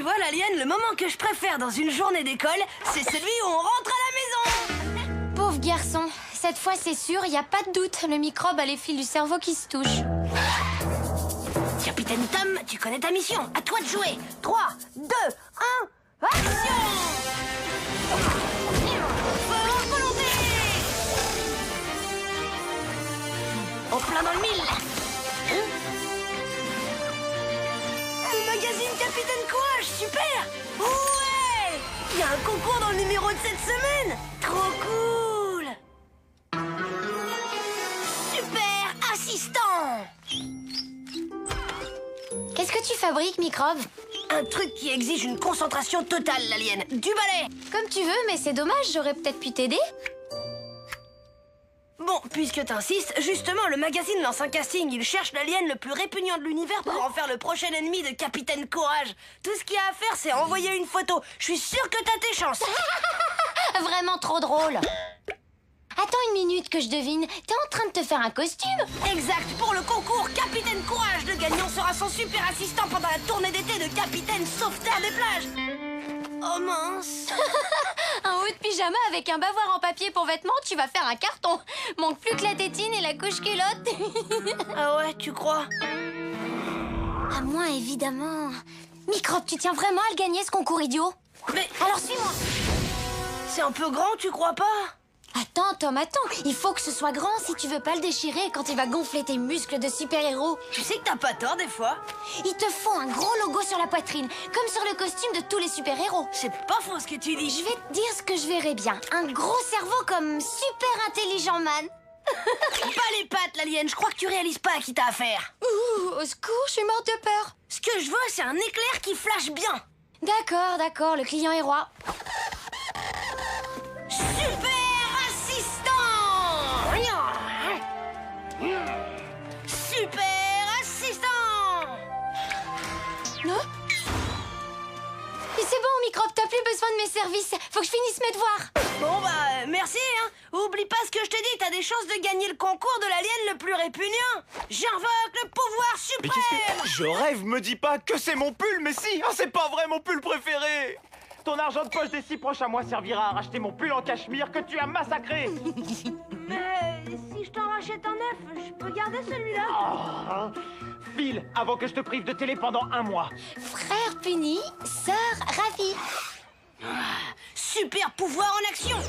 vois, l'alien, le moment que je préfère dans une journée d'école, c'est celui où on rentre à la maison. Pauvre garçon, cette fois c'est sûr, il n'y a pas de doute, le microbe a les fils du cerveau qui se touchent. Capitaine Tom, tu connais ta mission, à toi de jouer. 3, 2, 1, action! Volonté! En plein dans le mille. Le magazine Capitaine Courage, super! Ouais! Il y a un concours dans le numéro de cette semaine! Trop cool! Super assistant! Qu'est-ce que tu fabriques, microbe? Un truc qui exige une concentration totale, l'alien. Du balai! Comme tu veux, mais c'est dommage, j'aurais peut-être pu t'aider. Bon, puisque t'insistes, justement, le magazine lance un casting. Il cherche l'alien le plus répugnant de l'univers pour en faire le prochain ennemi de Capitaine Courage. Tout ce qu'il y a à faire, c'est envoyer une photo. Je suis sûr que t'as tes chances. Vraiment trop drôle. Attends une minute que je devine, t'es en train de te faire un costume? Exact, pour le concours Capitaine Courage, le gagnant sera son super assistant pendant la tournée d'été de Capitaine Sauveterre des plages. Oh mince. Un haut de pyjama avec un bavoir en papier pour vêtements, tu vas faire un carton. Manque plus que la tétine et la couche culotte. Ah ouais, tu crois? À moi, évidemment. Microbe, tu tiens vraiment à le gagner, ce concours idiot? Mais Alors suis-moi. c'est un peu grand, tu crois pas? Attends, Tom, attends. Il faut que ce soit grand si tu veux pas le déchirer quand il va gonfler tes muscles de super-héros. Tu sais que t'as pas tort des fois. Il te faut un gros logo sur la poitrine, comme sur le costume de tous les super-héros. C'est pas faux ce que tu dis. Je vais te dire ce que je verrais bien. Un gros cerveau comme Super Intelligent Man. Pas les pattes, l'alien. Je crois que tu réalises pas à qui t'as affaire. Ouh, au secours, je suis morte de peur. Ce que je veux, c'est un éclair qui flash bien. D'accord, d'accord, le client est roi. Super assistant! Super assistant! Non? Et c'est bon, microbe, t'as plus besoin de mes services. Faut que je finisse mes devoirs. Bon bah, merci hein. Oublie pas ce que je te dis, t'as des chances de gagner le concours de l'alien le plus répugnant. J'invoque le pouvoir Mais suprême! qu'est-ce que... Je rêve, me dis pas que c'est mon pull, mais si, ah, c'est pas vrai mon pull préféré. Ton argent de poche des 6 prochains mois servira à racheter mon pull en cachemire que tu as massacré. Mais si je t'en rachète un neuf, je peux garder celui-là. Ah, file avant que je te prive de télé pendant 1 mois. Frère puni, sœur ravie. Super pouvoir en action!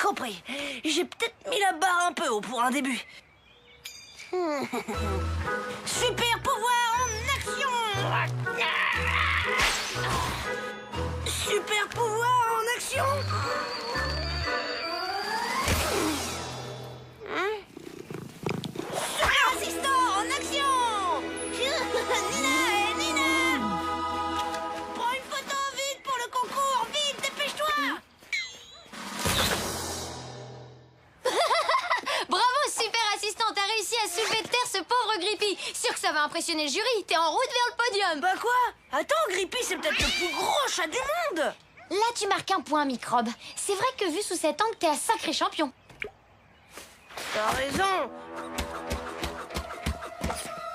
Compris. J'ai peut-être mis la barre un peu haut pour un début. Super pouvoir en action! Super pouvoir en action! Super assistant en action! Nina! Prends une photo vite pour le concours! Vite, dépêche-toi! Bravo, super assistant, t'as réussi à soulever de terre ce pauvre Grippy. Sûr que ça va impressionner le jury, t'es en route vers le podium. Bah quoi? Attends, Grippy, c'est peut-être le plus gros chat du monde! Là, tu marques un point, microbe. C'est vrai que vu sous cet angle, t'es un sacré champion. T'as raison!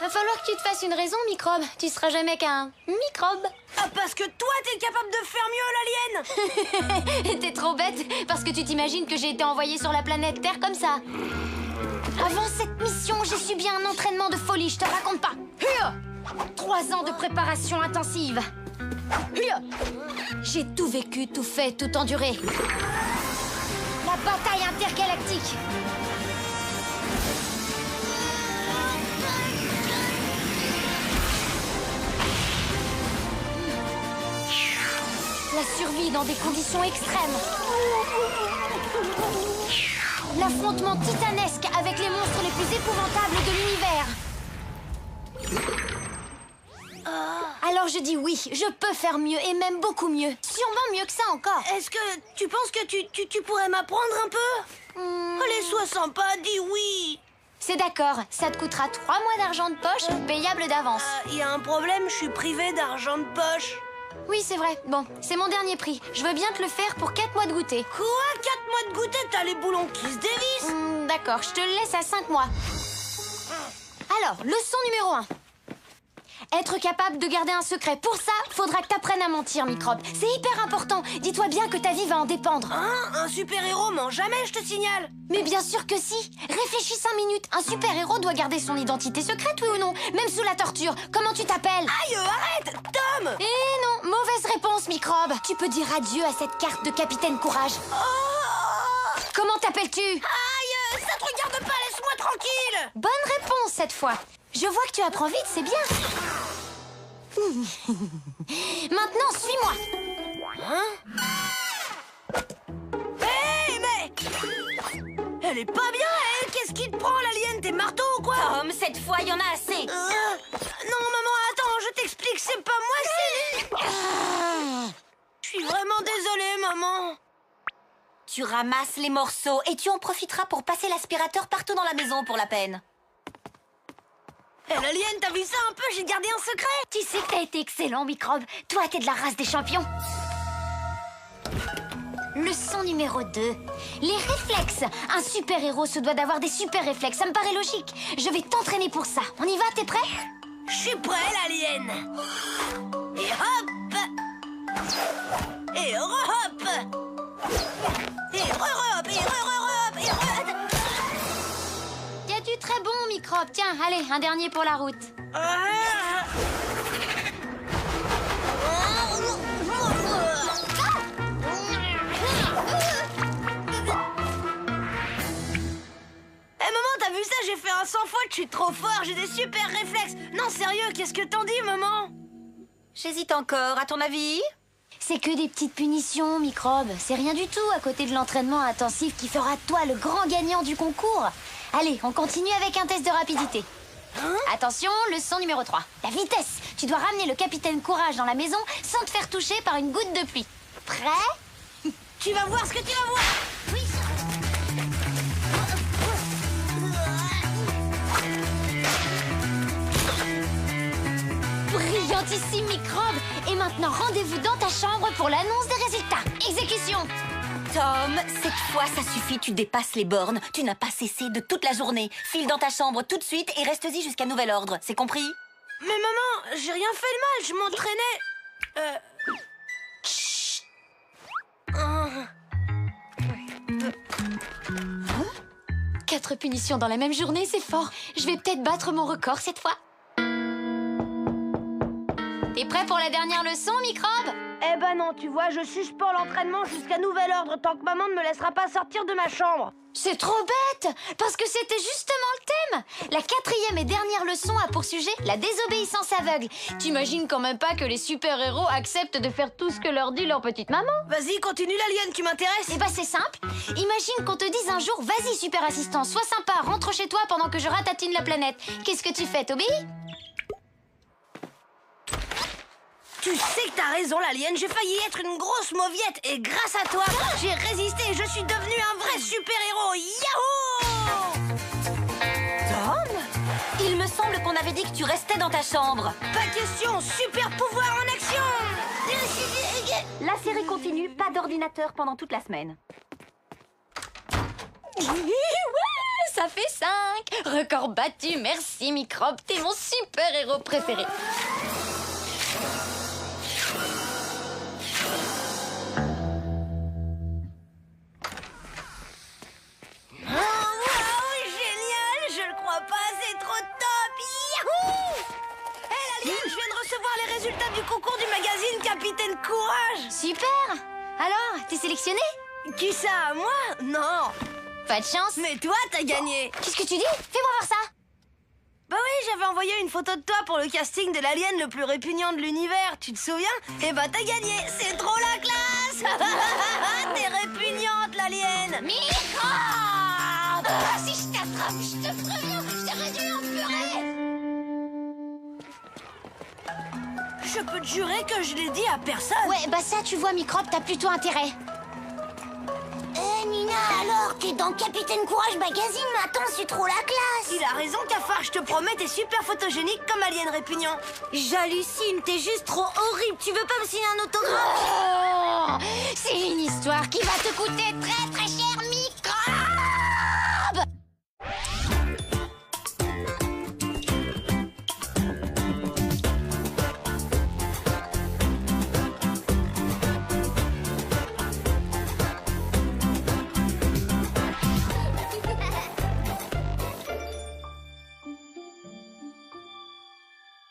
Va falloir que tu te fasses une raison, microbe. Tu seras jamais qu'un microbe. Ah, parce que toi, t'es capable de faire mieux, l'alien! T'es trop bête, parce que tu t'imagines que j'ai été envoyée sur la planète Terre comme ça. Avant cette mission, j'ai subi un entraînement de folie, je te raconte pas. 3 ans de préparation intensive. J'ai tout vécu, tout fait, tout enduré. La bataille intergalactique. La survie dans des conditions extrêmes. L'affrontement titanesque avec les monstres les plus épouvantables de l'univers. Alors je dis oui, je peux faire mieux et même beaucoup mieux. Sûrement mieux que ça encore. Est-ce que tu penses que tu pourrais m'apprendre un peu? Allez, sois sympa, dis oui! C'est d'accord, ça te coûtera 3 mois d'argent de poche, payable d'avance. Il y a un problème, je suis privé d'argent de poche. Oui, c'est vrai. Bon, c'est mon dernier prix. Je veux bien te le faire pour 4 mois de goûter. Quoi? 4 mois de goûter, t'as les boulons qui se dévissent? D'accord, je te le laisse à 5 mois. Alors, leçon numéro 1. Être capable de garder un secret. Pour ça, faudra que t'apprennes à mentir, Microbe. C'est hyper important. Dis-toi bien que ta vie va en dépendre. Hein? Un super-héros ment jamais, je te signale. Mais bien sûr que si. Réfléchis 5 minutes. Un super-héros doit garder son identité secrète, oui ou non? Même sous la torture. Comment tu t'appelles? Aïe, arrête! Tom! Eh non, mauvaise réponse, Microbe. Tu peux dire adieu à cette carte de Capitaine Courage. Oh! Comment t'appelles-tu? Aïe, ça te regarde pas, laisse-moi tranquille! Bonne réponse cette fois. Je vois que tu apprends vite, c'est bien. Maintenant, suis-moi. Hein? Hé, mais... Elle est pas bien, elle! Qu'est-ce qui te prend, l'alien? T'es marteau ou quoi? Tom, cette fois, il y en a assez. Non, maman, attends, je t'explique, c'est pas moi, c'est lui! Je suis vraiment désolée, maman. Tu ramasses les morceaux et tu en profiteras pour passer l'aspirateur partout dans la maison pour la peine. Hé, l'alien, t'as vu ça un peu? J'ai gardé un secret! Tu sais que t'as été excellent, Microbe. Toi, t'es de la race des champions. Leçon numéro 2. Les réflexes. Un super-héros se doit d'avoir des super réflexes. Ça me paraît logique. Je vais t'entraîner pour ça. On y va, t'es prêt? Je suis prêt, l'alien! Et hop! Et re-hop! Et re-hop! Et re-hop! Et re... Y a du très bon, Microbe. Tiens, allez, un dernier pour la route. T'as vu ça? J'ai fait un sans faute, je suis trop fort, j'ai des super réflexes. Non, sérieux, qu'est-ce que t'en dis, maman? J'hésite encore, à ton avis? C'est que des petites punitions, Microbe. C'est rien du tout à côté de l'entraînement intensif qui fera de toi le grand gagnant du concours. Allez, on continue avec un test de rapidité. Attention, leçon numéro 3. La vitesse. Tu dois ramener le Capitaine Courage dans la maison sans te faire toucher par une goutte de pluie. Prêt? Tu vas voir ce que tu vas voir. Oui. Brillantissime, Microbe. Et maintenant, rendez-vous dans ta chambre pour l'annonce des résultats. Exécution. Tom, cette fois, ça suffit, tu dépasses les bornes. Tu n'as pas cessé de toute la journée. File dans ta chambre tout de suite et reste-y jusqu'à nouvel ordre. C'est compris? Mais maman, j'ai rien fait de mal, je m'entraînais. Chut. 4 punitions dans la même journée, c'est fort. Je vais peut-être battre mon record cette fois. T'es prêt pour la dernière leçon, Microbe? Eh ben non, tu vois, je suspends l'entraînement jusqu'à nouvel ordre tant que maman ne me laissera pas sortir de ma chambre. C'est trop bête, parce que c'était justement le thème. La 4e et dernière leçon a pour sujet la désobéissance aveugle. T'imagines quand même pas que les super-héros acceptent de faire tout ce que leur dit leur petite maman? Vas-y, continue, l'alien qui m'intéresse. Eh ben c'est simple. Imagine qu'on te dise un jour, vas-y super assistant, sois sympa, rentre chez toi pendant que je ratatine la planète. Qu'est-ce que tu fais, Toby? Tu sais que t'as raison, l'alien, j'ai failli être une grosse mauviette et grâce à toi, j'ai résisté et je suis devenu un vrai super-héros. Yahoo! Tom? Il me semble qu'on avait dit que tu restais dans ta chambre. Pas question, super pouvoir en action! La série continue, pas d'ordinateur pendant toute la semaine. Ouais, ça fait 5. Record battu, merci Microbe, t'es mon super-héros préféré. Résultat du concours du magazine Capitaine Courage. Super. Alors, t'es sélectionné? Qui ça? Moi? Non. Pas de chance. Mais toi, t'as gagné. Qu'est-ce que tu dis? Fais-moi voir ça. Bah oui, j'avais envoyé une photo de toi pour le casting de l'alien le plus répugnant de l'univers. Tu te souviens? Eh bah t'as gagné. C'est trop la classe. T'es répugnante, l'alien. Microbe! Si je t'attrape, je te préviens, je te réduis en purée. Je peux te jurer que je l'ai dit à personne. Ouais, bah ça, tu vois, Microbe, t'as plutôt intérêt. Nina, alors, t'es dans Capitaine Courage Magazine, mais attends, c'est trop la classe. Il a raison, cafard, je te promets, t'es super photogénique comme alien répugnant. J'hallucine, t'es juste trop horrible. Tu veux pas me signer un autographe? Oh, c'est une histoire qui va te coûter très très cher, Microbe.